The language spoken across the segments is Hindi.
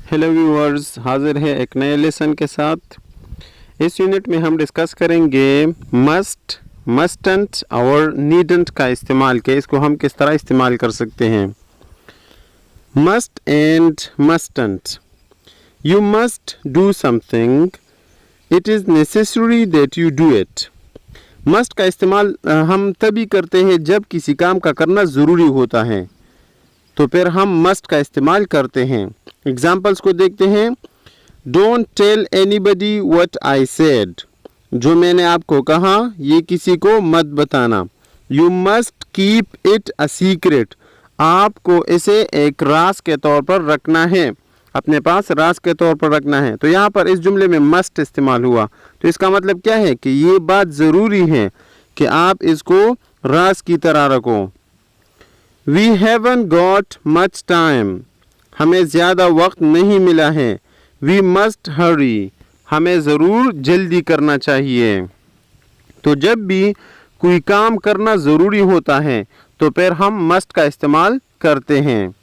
हेलो व्यूअर्स, हाजिर है एक नए लेसन के साथ। इस यूनिट में हम डिस्कस करेंगे मस्ट, मस्टंट और नीडंट का इस्तेमाल के इसको हम किस तरह इस्तेमाल कर सकते हैं। Must and mustn't. You must do something, it is necessary that you do it. Must का इस्तेमाल हम तभी करते हैं जब किसी काम का करना ज़रूरी होता है, तो फिर हम मस्ट का इस्तेमाल करते हैं। एग्जाम्पल्स को देखते हैं। Don't tell anybody what I said. जो मैंने आपको कहा ये किसी को मत बताना। You must keep it a secret. आपको इसे एक राज के तौर पर रखना है, अपने पास राज के तौर पर रखना है। तो यहाँ पर इस जुमले में मस्ट इस्तेमाल हुआ, तो इसका मतलब क्या है कि ये बात ज़रूरी है कि आप इसको राज की तरह रखो। We haven't got much time. हमें ज़्यादा वक्त नहीं मिला है। We must hurry. हमें ज़रूर जल्दी करना चाहिए। तो जब भी कोई काम करना ज़रूरी होता है तो फिर हम मस्ट का इस्तेमाल करते हैं।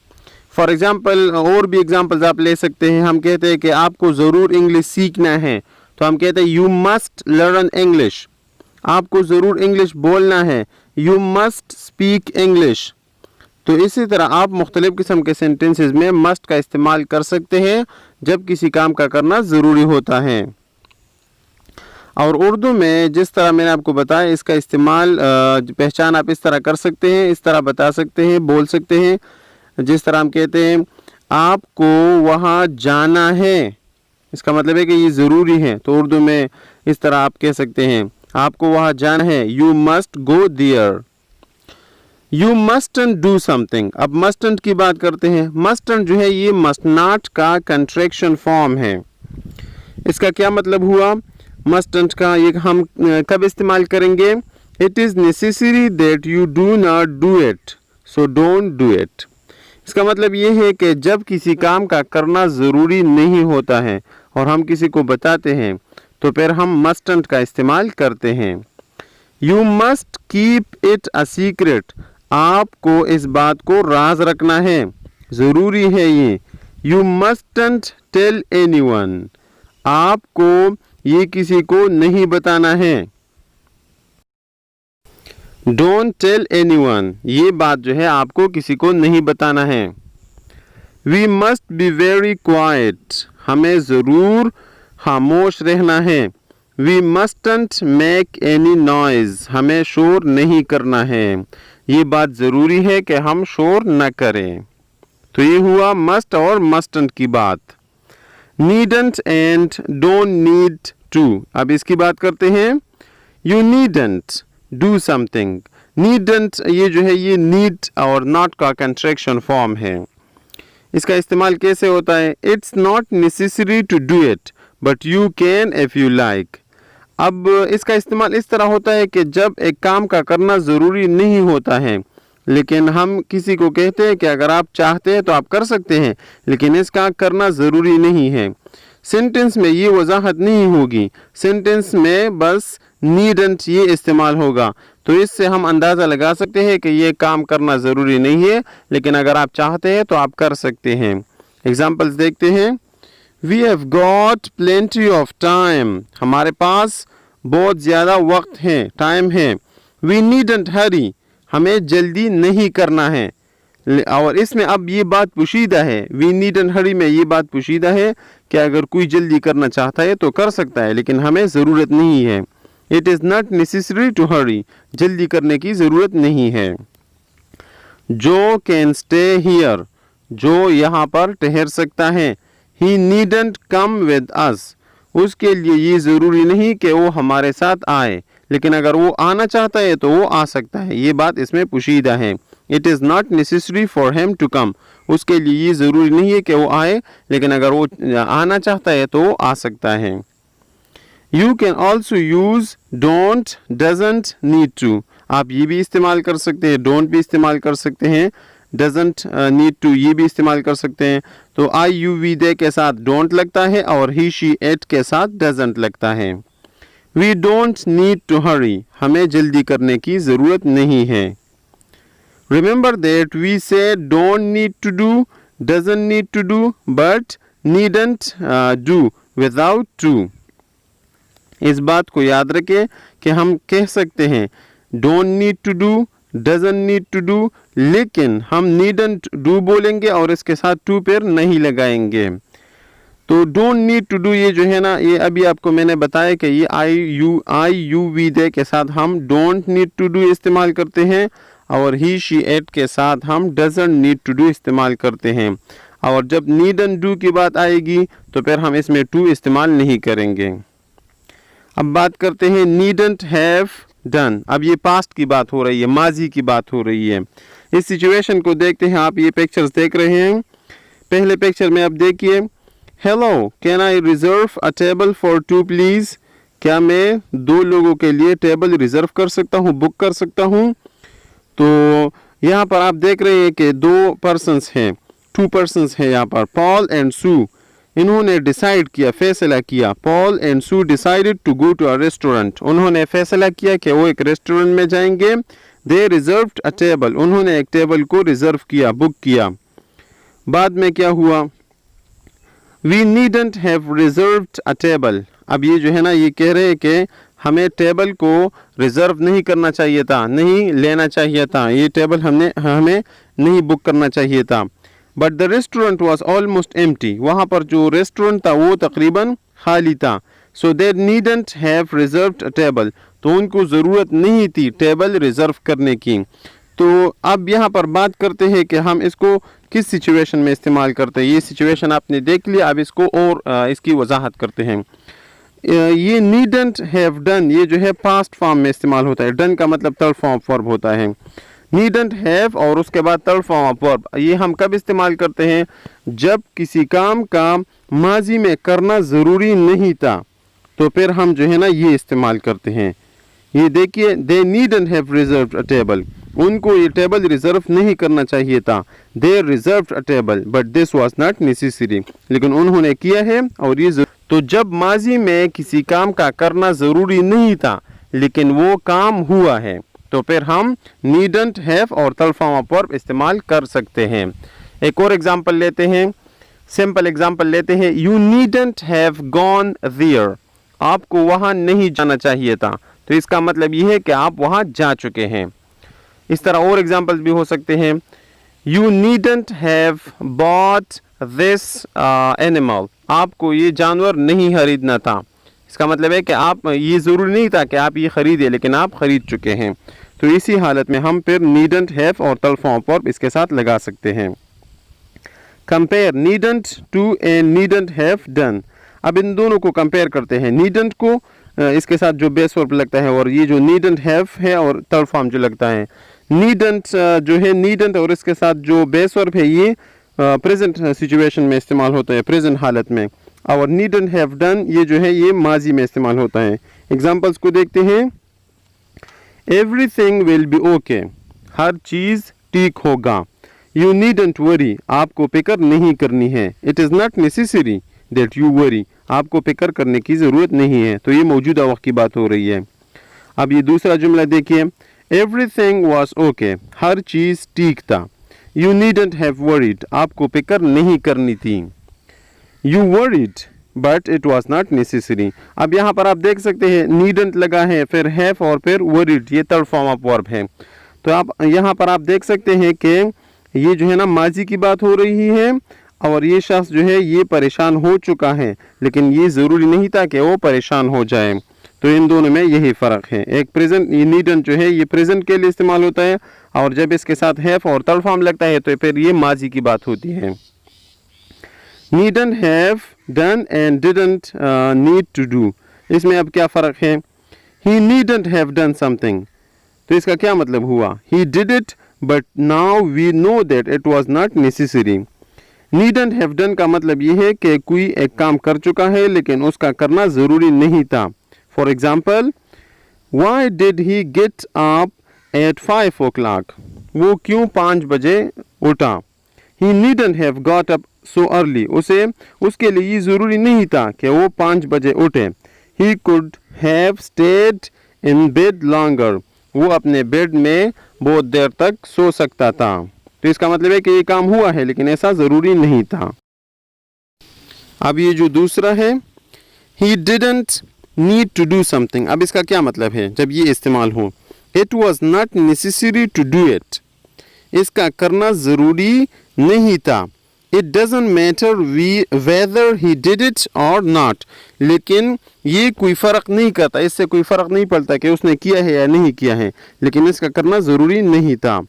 फॉर एग्ज़ाम्पल और भी एग्ज़ाम्पल्स आप ले सकते हैं। हम कहते हैं कि आपको ज़रूर इंग्लिश सीखना है, तो हम कहते हैं यू मस्ट लर्न इंग्लिश। आपको ज़रूर इंग्लिश बोलना है, यू मस्ट स्पीक इंग्लिश। तो इसी तरह आप मुख्तलिफ़ किस्म के सेंटेंसेस में मस्ट का इस्तेमाल कर सकते हैं जब किसी काम का करना ज़रूरी होता है। और उर्दू में जिस तरह मैंने आपको बताया, इसका इस्तेमाल पहचान आप इस तरह कर सकते हैं, इस तरह बता सकते हैं, बोल सकते हैं। जिस तरह हम कहते हैं आपको वहाँ जाना है, इसका मतलब है कि ये ज़रूरी है, तो उर्दू में इस तरह आप कह सकते हैं आपको वहाँ जाना है, you must go there. You mustn't do something. अब मस्टंट की बात करते हैं। मस्टंट जो है ये मस्ट नॉट का कंट्रैक्शन फॉर्म है। इसका क्या मतलब हुआ मस्टंट का? ये हम कब इस्तेमाल करेंगे? It is necessary that you do not do it, so don't do it. इसका मतलब ये है कि जब किसी काम का करना ज़रूरी नहीं होता है और हम किसी को बताते हैं तो फिर हम मस्टंट का इस्तेमाल करते हैं। You must keep it a secret. आपको इस बात को राज रखना है, ज़रूरी है ये। You mustn't tell anyone. आपको ये किसी को नहीं बताना है। डोंट टेल एनीवन, ये बात जो है आपको किसी को नहीं बताना है। We must be very quiet. हमें ज़रूर खामोश रहना है। We mustn't make any noise. हमें शोर नहीं करना है। ये बात ज़रूरी है कि हम शोर न करें। तो ये हुआ मस्ट और मस्टंट की बात। Needn't and don't need to. अब इसकी बात करते हैं। You needn't do something. Needn't ये जो है ये नीड और नॉट का कंट्रैक्शन फॉर्म है। इसका इस्तेमाल कैसे होता है? It's not necessary to do it but you can if you like. अब इसका इस्तेमाल इस तरह होता है कि जब एक काम का करना ज़रूरी नहीं होता है लेकिन हम किसी को कहते हैं कि अगर आप चाहते हैं तो आप कर सकते हैं, लेकिन इसका करना ज़रूरी नहीं है। सेंटेंस में ये वजाहत नहीं होगी, सेंटेंस में बस नीडंट ये इस्तेमाल होगा। तो इससे हम अंदाज़ा लगा सकते हैं कि ये काम करना ज़रूरी नहीं है, लेकिन अगर आप चाहते हैं तो आप कर सकते हैं। एग्जाम्पल्स देखते हैं। We have got plenty of time. हमारे पास बहुत ज़्यादा वक्त है, टाइम है। We needn't hurry. हमें जल्दी नहीं करना है। और इसमें अब ये बात पोशीदा है, वी नीडंट हरी में ये बात पोशीदा है कि अगर कोई जल्दी करना चाहता है तो कर सकता है, लेकिन हमें ज़रूरत नहीं है। It is not necessary to hurry. जल्दी करने की ज़रूरत नहीं है। जो कैन स्टे हियर। जो यहाँ पर ठहर सकता है। He needn't come with us. उसके लिए ये ज़रूरी नहीं कि वो हमारे साथ आए, लेकिन अगर वो आना चाहता है तो वो आ सकता है। ये बात इसमें पोशीदा है। It is not necessary for him to come. उसके लिए ये ज़रूरी नहीं है कि वो आए, लेकिन अगर वो आना चाहता है तो वो आ सकता है। You can also use don't, doesn't, need to. आप ये भी इस्तेमाल कर सकते हैं, डोंट भी इस्तेमाल कर सकते हैं, डजंट, नीड टू ये भी इस्तेमाल कर सकते हैं। तो आई यू वी दे के साथ डोंट लगता है और ही शी इट के साथ डजंट लगता है। वी डोंट नीड टू हरी। हमें जल्दी करने की ज़रूरत नहीं है। Remember that we say don't need to do, doesn't need to do, but needn't do without to। इस बात को याद रखें कि हम कह सकते हैं don't need to do, doesn't need to do, लेकिन हम needn't do बोलेंगे और इसके साथ to पर नहीं लगाएंगे। तो don't need to do ये जो है ना, ये अभी आपको मैंने बताया कि ये I, U, V के साथ हम don't need to do इस्तेमाल करते हैं और he, she, it के साथ हम doesn't need to do इस्तेमाल करते हैं। और जब need and do की बात आएगी तो फिर हम इसमें to इस्तेमाल नहीं करेंगे। अब बात करते हैं needn't have done। अब ये पास्ट की बात हो रही है, माजी की बात हो रही है। इस सिचुएशन को देखते हैं। आप ये पिक्चर्स देख रहे हैं। पहले पिक्चर में आप देखिए, hello can I reserve a table for 2 please. क्या मैं 2 लोगों के लिए टेबल रिजर्व कर सकता हूँ, बुक कर सकता हूँ। तो यहाँ पर आप देख रहे हैं कि 2 पर्सन्स हैं, 2 पर्सन्स हैं यहाँ पर, पॉल एंड सू। इन्होंने डिसाइड किया, फैसला किया। Paul and Sue decided to go to a restaurant. उन्होंने फैसला किया कि वो एक रेस्टोरेंट में जाएंगे। They reserved a table. उन्होंने एक टेबल को रिजर्व किया, बुक किया। बाद में क्या हुआ, we needn't have reserved a table. अब ये जो है ना, ये कह रहे हैं कि हमें टेबल को रिजर्व नहीं करना चाहिए था, नहीं लेना चाहिए था, ये टेबल हमें नहीं बुक करना चाहिए था। But the restaurant was almost empty. वहाँ पर जो रेस्टोरेंट था वो तकरीबन खाली था। So they needn't have reserved a table. तो उनको ज़रूरत नहीं थी टेबल रिजर्व करने की। तो अब यहाँ पर बात करते हैं कि हम इसको किस सिचुएशन में इस्तेमाल करते हैं। ये सिचुएशन आपने देख लिया, अब इसको और इसकी वजाहत करते हैं। ये नीडंट हैव डन, ये जो है पास्ट फॉर्म में इस्तेमाल होता है। डन का मतलब थर्ड फॉर्म वर्ब होता है। नीडंट हैव और उसके बाद थर्ड फॉर्म ऑफ वर्ब, ये हम कब इस्तेमाल करते हैं, जब किसी काम का माजी में करना ज़रूरी नहीं था, तो फिर हम जो है ना ये इस्तेमाल करते हैं। ये देखिए, they needn't have reserved a table. उनको ये टेबल रिजर्व नहीं करना चाहिए था। They reserved a table but this was not necessary. लेकिन उन्होंने किया है और ये तो जब माजी में किसी काम का करना ज़रूरी नहीं था लेकिन वो काम हुआ है, तो फिर हम नीडंट हैव और थर्ड फॉर्म ऑफ वर्ब इस्तेमाल कर सकते हैं। एक और एग्जांपल लेते हैं, सिंपल एग्जांपल लेते हैं। You needn't have gone there. आपको वहाँ नहीं जाना चाहिए था। तो इसका मतलब ये है कि आप वहाँ जा चुके हैं। इस तरह और एग्जांपल्स भी हो सकते हैं। You needn't have bought this animal. आपको ये जानवर नहीं खरीदना था। इसका मतलब है कि आप, ये ज़रूरी नहीं था कि आप ये खरीदें, लेकिन आप खरीद चुके हैं। तो इसी हालत में हम फिर नीडंट हैव और थर्ड फॉर्म वर्ब इसके साथ लगा सकते हैं। Compare needn't to and needn't have done. अब इन दोनों को कंपेयर करते हैं। नीडंट को इसके साथ जो बेस वर्ब लगता है और ये जो नीडंट हैव है और थर्ड फॉर्म जो लगता है। नीडंट जो है, नीडंट और इसके साथ जो बेस वर्ब है ये प्रेजेंट सिचुएशन में इस्तेमाल होता है, प्रेजेंट हालत में। और नीडंट हैव डन ये जो है ये माजी में इस्तेमाल होता है। एग्जांपल्स को देखते हैं। Everything will be okay. हर चीज़ ठीक होगा। You needn't worry. आपको फिक्र नहीं करनी है। It is not necessary that you worry. आपको फिक्र करने की ज़रूरत नहीं है। तो ये मौजूदा वक्त की बात हो रही है। अब ये दूसरा जुमला देखिए। Everything was okay. हर चीज़ ठीक था। You needn't have worried. आपको फिक्र नहीं करनी थी। You worried but it was not necessary. अब यहाँ पर आप देख सकते हैं नीडंट लगा है, फिर हैव और फिर वरीड, ये थर्ड फॉर्म ऑफ वर्ब है। तो आप यहाँ पर आप देख सकते हैं कि ये जो है ना माजी की बात हो रही है और ये शख्स जो है ये परेशान हो चुका है, लेकिन ये ज़रूरी नहीं था कि वो परेशान हो जाए। तो इन दोनों में यही फ़र्क है। एक प्रेजेंट, ये नीडंट जो है ये प्रेजेंट के लिए इस्तेमाल होता है और जब इसके साथ हैव और थर्ड फॉर्म लगता है तो फिर ये माजी की बात होती है। Needn't have done and didn't need to do, इसमें अब क्या फ़र्क है। He needn't have done something, तो इसका क्या मतलब हुआ, he did it but now we know that it was not necessary. Needn't have done का मतलब ये है कि कोई एक काम कर चुका है लेकिन उसका करना ज़रूरी नहीं था। For example, why did he get up at 5 o'clock, वो क्यों 5 बजे उठा। He needn't have got up so early, उसके लिए ये ज़रूरी नहीं था कि वो 5 बजे उठे। He could have stayed in bed longer, वो अपने बेड में बहुत देर तक सो सकता था। तो इसका मतलब है कि ये काम हुआ है लेकिन ऐसा ज़रूरी नहीं था। अब ये जो दूसरा है, he didn't need to do something, अब इसका क्या मतलब है जब ये इस्तेमाल हो? It was not necessary to do it, इसका करना ज़रूरी नहीं था. It doesn't matter whether he did it or not, लेकिन ये कोई फ़र्क नहीं करता, इससे कोई फ़र्क नहीं पड़ता कि उसने किया है या नहीं किया है, लेकिन इसका करना ज़रूरी नहीं था.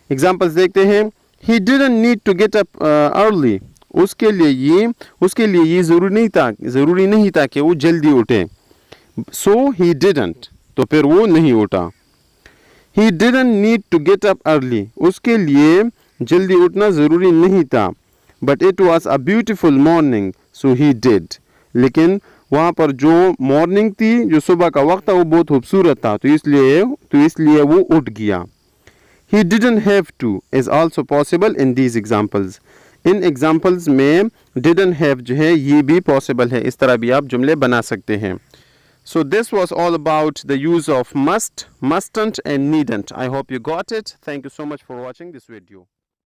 एग्जाम्पल्स देखते हैं. He didn't need to get up early, उसके लिए ये ज़रूरी नहीं था कि वो जल्दी उठे. So he didn't, तो फिर वो नहीं उठा. He didn't need to get up early, उसके लिए जल्दी उठना ज़रूरी नहीं था. But it was a beautiful morning, so he did, लेकिन वहाँ पर जो मॉर्निंग थी, जो सुबह का वक्त था, वो बहुत खूबसूरत था, तो इसलिए वो उठ गया. He didn't have to is also possible in these examples. In examples में didn't have जो है ये भी पॉसिबल है, इस तरह भी आप जुमले बना सकते हैं. So this was all about the use of must, mustn't and needn't. I hope you got it. Thank you so much for watching this video.